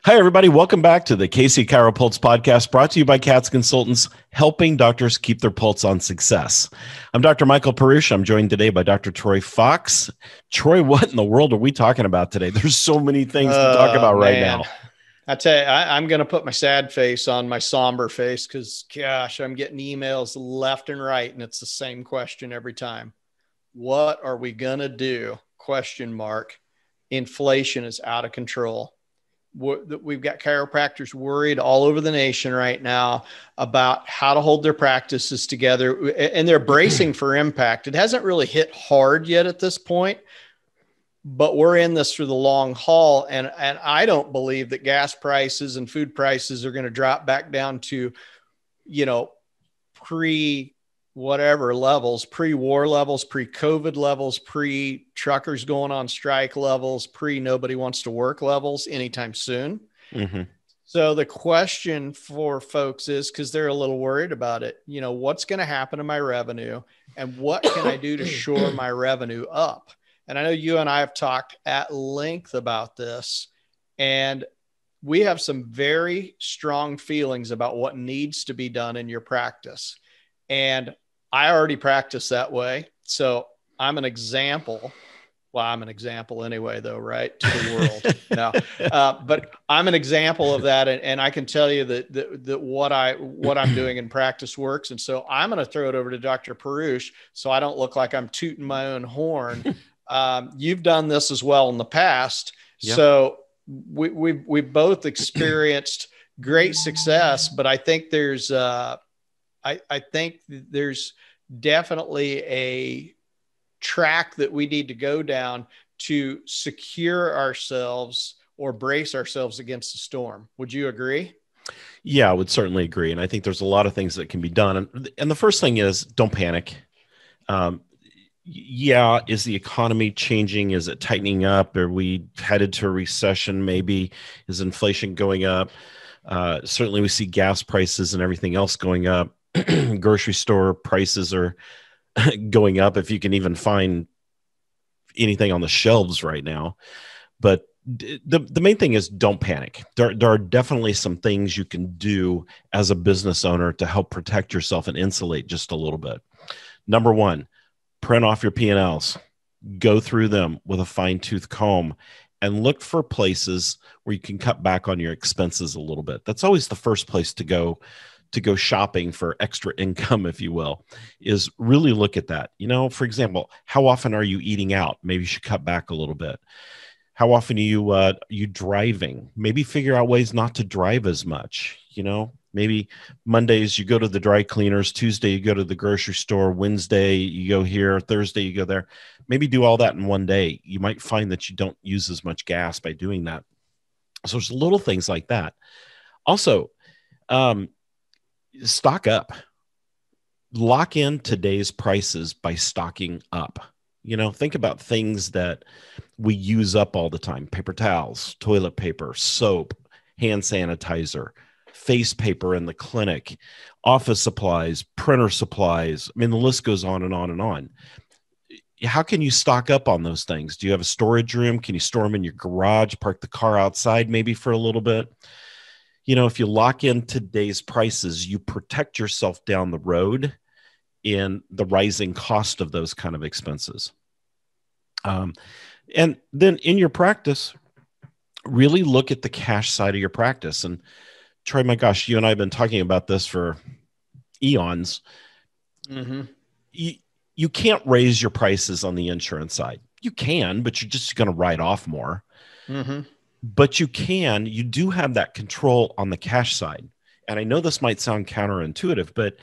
Hi, everybody. Welcome back to the KC CHIROpulse podcast, brought to you by CATS Consultants, helping doctors keep their pulse on success. I'm Dr. Michael Perusich. I'm joined today by Dr. Troy Fox. Troy, what in the world are we talking about today? There's so many things to talk about right now. I tell you, I'm going to put my sad face on my somber face because, gosh, I'm getting emails left and right, and it's the same question every time. What are we going to do? ? Inflation is out of control. We've got chiropractors worried all over the nation right now about how to hold their practices together, and they're bracing for impact. It hasn't really hit hard yet at this point, but we're in this for the long haul. And I don't believe that gas prices and food prices are going to drop back down to, pre-whatever levels, pre-war levels, pre-COVID levels, pre-truckers going on strike levels, pre-nobody wants to work levels anytime soon. Mm-hmm. So the question for folks is, because they're a little worried about it, what's going to happen to my revenue and what can I do to shore my revenue up? And I know you and I have talked at length about this, and we have some very strong feelings about what needs to be done in your practice. And I already practice that way. So I'm an example. Well, I'm an example anyway, though, right? To the world. But I'm an example of that. And I can tell you that what I'm doing in practice works. And so I'm going to throw it over to Dr. Perusich so I don't look like I'm tooting my own horn. You've done this as well in the past. Yep. So we've both experienced great success, but I think there's definitely a track that we need to go down to secure ourselves or brace ourselves against the storm. Would you agree? Yeah, I would certainly agree. And I think there's a lot of things that can be done. And the first thing is, don't panic. Is the economy changing? Is it tightening up? Are we headed to a recession? Maybe. Is inflation going up? Certainly we see gas prices and everything else going up. Grocery store prices are going up, if you can even find anything on the shelves right now. But the main thing is, don't panic. There are definitely some things you can do as a business owner to help protect yourself and insulate just a little bit. Number one, print off your P&Ls. Go through them with a fine-tooth comb and look for places where you can cut back on your expenses a little bit. That's always the first place to go shopping for extra income, if you will, is really look at that. For example, how often are you eating out? Maybe you should cut back a little bit. How often are you driving? Maybe figure out ways not to drive as much. Maybe Mondays you go to the dry cleaners, Tuesday you go to the grocery store, Wednesday you go here, Thursday you go there. Maybe do all that in one day. You might find that you don't use as much gas by doing that. So there's little things like that. Also, stock up. Lock in today's prices by stocking up. Think about things that we use up all the time: paper towels, toilet paper, soap, hand sanitizer, face paper in the clinic, office supplies, printer supplies. I mean, the list goes on and on and on. How can you stock up on those things? Do you have a storage room? Can you store them in your garage, park the car outside maybe for a little bit? If you lock in today's prices, you protect yourself down the road in the rising cost of those kind of expenses. And then in your practice, really look at the cash side of your practice. And Troy, my gosh, you and I have been talking about this for eons. Mm-hmm. You can't raise your prices on the insurance side. You can, but you're just going to write off more. Mm-hmm. But you do have that control on the cash side. And I know this might sound counterintuitive, but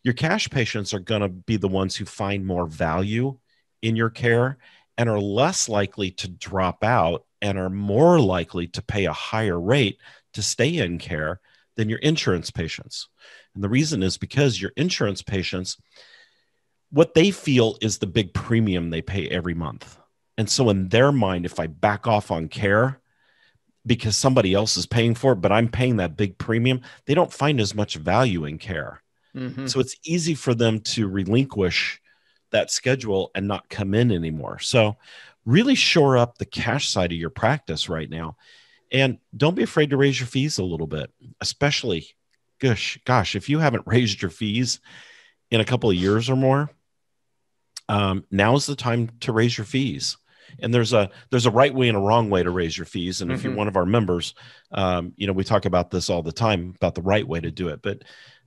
your cash patients are going to be the ones who find more value in your care and are less likely to drop out and are more likely to pay a higher rate to stay in care than your insurance patients. And the reason is because your insurance patients, what they feel is the big premium they pay every month. And so in their mind, if I back off on care because somebody else is paying for it, but I'm paying that big premium, they don't find as much value in care. Mm-hmm. So it's easy for them to relinquish that schedule and not come in anymore. So really shore up the cash side of your practice right now. And don't be afraid to raise your fees a little bit, especially, gosh, if you haven't raised your fees in a couple of years or more, now is the time to raise your fees. And there's a right way and a wrong way to raise your fees. And if you're one of our members, we talk about this all the time about the right way to do it. But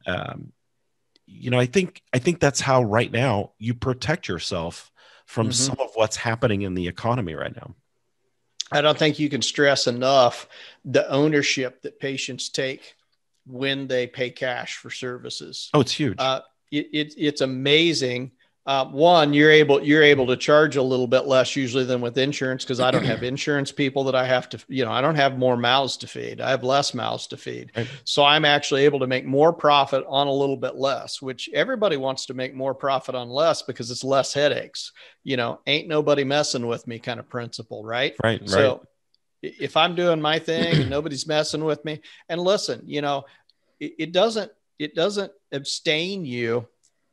I think that's how right now you protect yourself from some of what's happening in the economy right now. I don't think you can stress enough the ownership that patients take when they pay cash for services. Oh, it's huge. It's amazing. One, you're able to charge a little bit less usually than with insurance, because I don't have insurance people that I have to, I don't have more mouths to feed. I have less mouths to feed. Right. So I'm actually able to make more profit on a little bit less, which everybody wants to make more profit on less because it's less headaches. Ain't nobody messing with me kind of principle, right? Right. So if I'm doing my thing and nobody's messing with me, and listen, it doesn't abstain you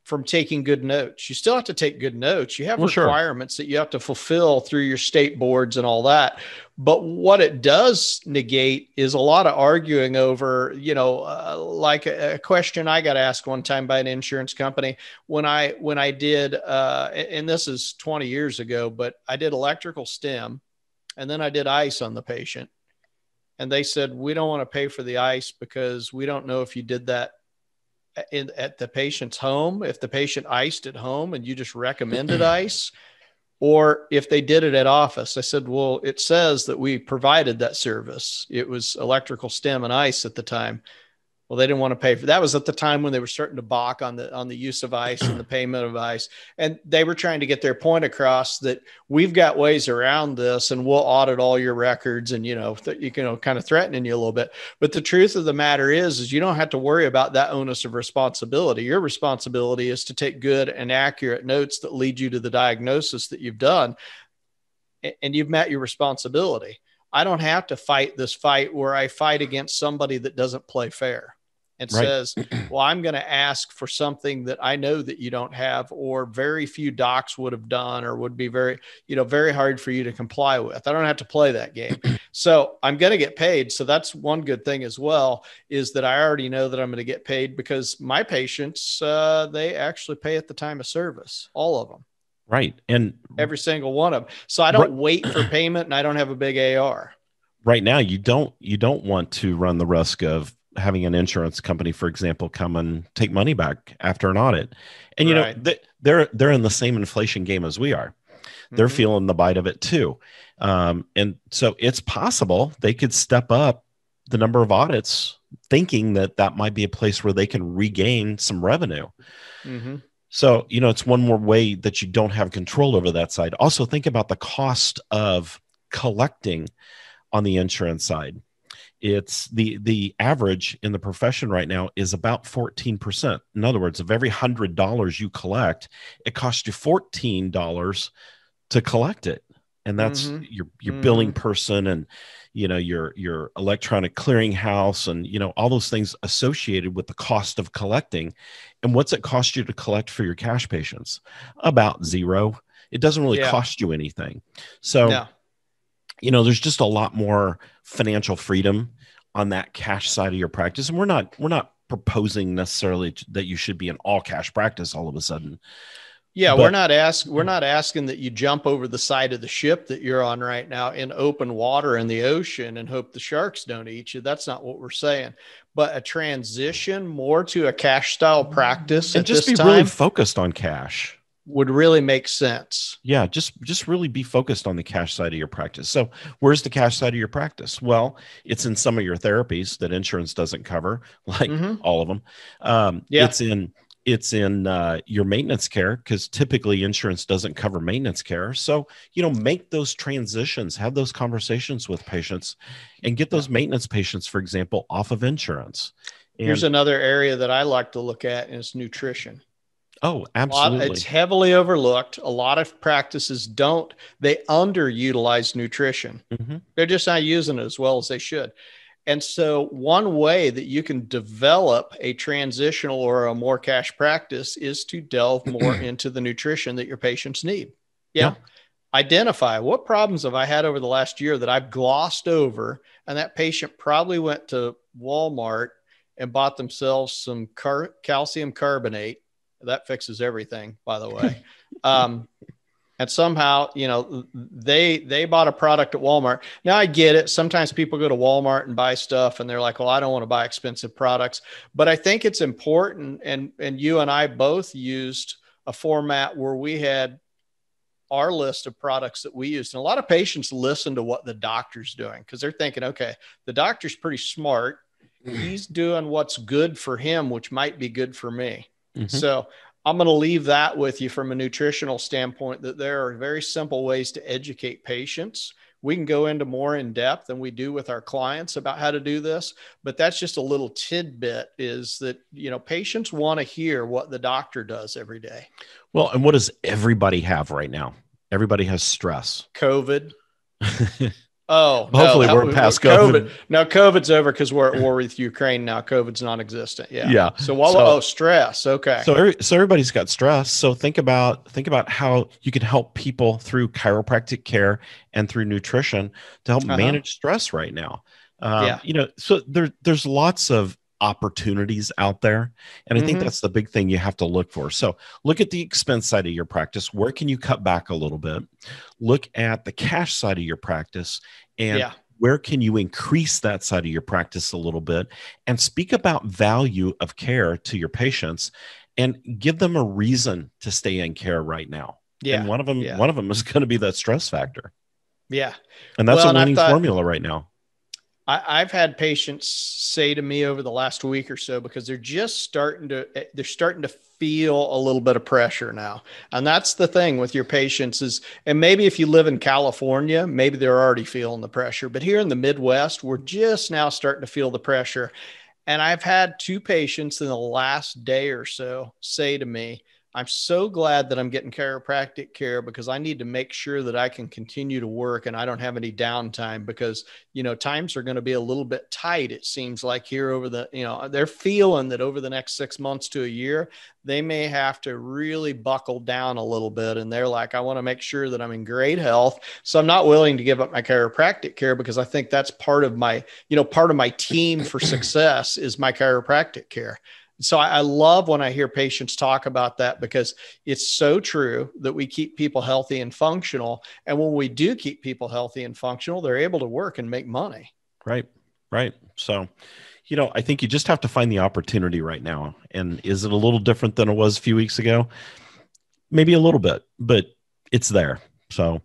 from taking good notes. You still have to take good notes. You have requirements that you have to fulfill through your state boards and all that. But what it does negate is a lot of arguing over, like a question I got asked one time by an insurance company when I did, and this is 20 years ago, but I did electrical stim and then I did ice on the patient. And they said, we don't want to pay for the ice because we don't know if you did that at the patient's home, if the patient iced at home and you just recommended ice, or if they did it at office. I said, well, it says that we provided that service. It was electrical stim and ice at the time. Well, they didn't want to pay for that. Was at the time when they were starting to balk on the use of ice and the payment of ice. And they were trying to get their point across that we've got ways around this and we'll audit all your records and, kind of threatening you a little bit. But the truth of the matter is you don't have to worry about that onus of responsibility. Your responsibility is to take good and accurate notes that lead you to the diagnosis that you've done. And you've met your responsibility. I don't have to fight this fight where I fight against somebody that doesn't play fair and says, well, I'm going to ask for something that I know that you don't have, or very few docs would have done, or would be very hard for you to comply with. I don't have to play that game. So I'm going to get paid. So that's one good thing as well, is that I already know that I'm going to get paid because my patients, they actually pay at the time of service, all of them. Right. And every single one of them. So I don't wait for payment and I don't have a big AR. Right now, you don't want to run the risk of having an insurance company, for example, come and take money back after an audit. And, they're in the same inflation game as we are. They're feeling the bite of it too. And so it's possible they could step up the number of audits, thinking that might be a place where they can regain some revenue. So, it's one more way that you don't have control over that side. Also, think about the cost of collecting on the insurance side. It's the average in the profession right now is about 14%. In other words, of every $100 you collect, it costs you $14 to collect it. And that's your billing person and, your electronic clearinghouse and, all those things associated with the cost of collecting. And what's it cost you to collect for your cash patients? About zero. It doesn't really cost you anything. So, there's just a lot more financial freedom on that cash side of your practice. And we're not proposing necessarily that you should be an all cash practice all of a sudden. Yeah, we're not asking that you jump over the side of the ship that you're on right now in open water in the ocean and hope the sharks don't eat you. That's not what we're saying. But a transition more to a cash style practice and just be really focused on cash would really make sense. Yeah, just really be focused on the cash side of your practice. So where's the cash side of your practice? Well, it's in some of your therapies that insurance doesn't cover, like all of them. It's in your maintenance care, because typically insurance doesn't cover maintenance care. So, make those transitions, have those conversations with patients and get those maintenance patients, for example, off of insurance. Here's another area that I like to look at, and it's nutrition. Oh, absolutely. It's heavily overlooked. A lot of practices they underutilize nutrition. They're just not using it as well as they should. And so one way that you can develop a transitional or a more cash practice is to delve more into the nutrition that your patients need. Yeah. identify what problems have I had over the last year that I've glossed over. And that patient probably went to Walmart and bought themselves some calcium carbonate. That fixes everything, by the way. And somehow, they bought a product at Walmart. Now I get it. Sometimes people go to Walmart and buy stuff and they're like, well, I don't want to buy expensive products, but I think it's important. And you and I both used a format where we had our list of products that we used. And a lot of patients listen to what the doctor's doing because they're thinking, okay, the doctor's pretty smart. He's doing what's good for him, which might be good for me. Mm-hmm. So I'm going to leave that with you from a nutritional standpoint, that there are very simple ways to educate patients. We can go into more in depth than we do with our clients about how to do this, but that's just a little tidbit, is that, patients want to hear what the doctor does every day. Well, and what does everybody have right now? Everybody has stress. COVID. Oh, hopefully we're past COVID. No, COVID's over because we're at war with Ukraine now. COVID's non-existent. Yeah. So stress. Okay. So everybody's got stress. So think about how you can help people through chiropractic care and through nutrition to help manage stress right now. So there's lots of opportunities out there. And I think that's the big thing you have to look for. So look at the expense side of your practice. Where can you cut back a little bit? Look at the cash side of your practice, and where can you increase that side of your practice a little bit, and speak about value of care to your patients and give them a reason to stay in care right now. Yeah. And one of them is going to be that stress factor. Yeah. And that's a winning formula right now. I've had patients say to me over the last week or so, because they're just starting to feel a little bit of pressure now. And that's the thing with your patients is, and maybe if you live in California, maybe they're already feeling the pressure, but here in the Midwest, we're just now starting to feel the pressure. And I've had 2 patients in the last day or so say to me, I'm so glad that I'm getting chiropractic care, because I need to make sure that I can continue to work and I don't have any downtime, because, times are going to be a little bit tight. It seems like here over they're feeling that over the next 6 months to a year, they may have to really buckle down a little bit. And they're like, I want to make sure that I'm in great health. So I'm not willing to give up my chiropractic care, because I think that's part of my team for success is my chiropractic care. So I love when I hear patients talk about that, because it's so true that we keep people healthy and functional. And when we do keep people healthy and functional, they're able to work and make money. Right. So, I think you just have to find the opportunity right now. And is it a little different than it was a few weeks ago? Maybe a little bit, but it's there. So,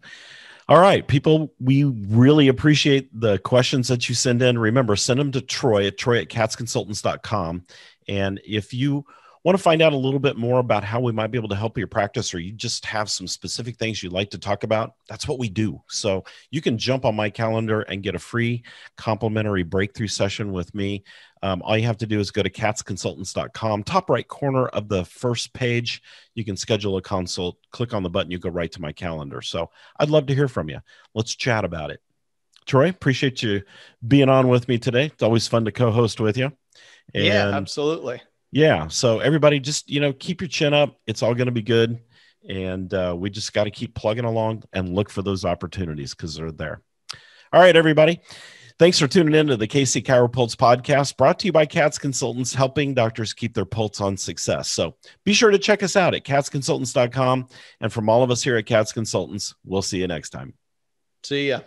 all right, people, we really appreciate the questions that you send in. Remember, send them to Troy at katzconsultants.com. And if you want to find out a little bit more about how we might be able to help your practice, or you just have some specific things you'd like to talk about, that's what we do. So you can jump on my calendar and get a free complimentary breakthrough session with me. All you have to do is go to katzconsultants.com, top right corner of the first page. You can schedule a consult, click on the button, you go right to my calendar. So I'd love to hear from you. Let's chat about it. Troy, appreciate you being on with me today. It's always fun to co-host with you. And yeah, absolutely. Yeah. So everybody just, keep your chin up. It's all going to be good. And we just got to keep plugging along and look for those opportunities, because they're there. All right, everybody. Thanks for tuning in to the KC CHIROpulse podcast, brought to you by Katz Consultants, helping doctors keep their pulse on success. So be sure to check us out at katzconsultants.com. And from all of us here at Katz Consultants, we'll see you next time. See ya.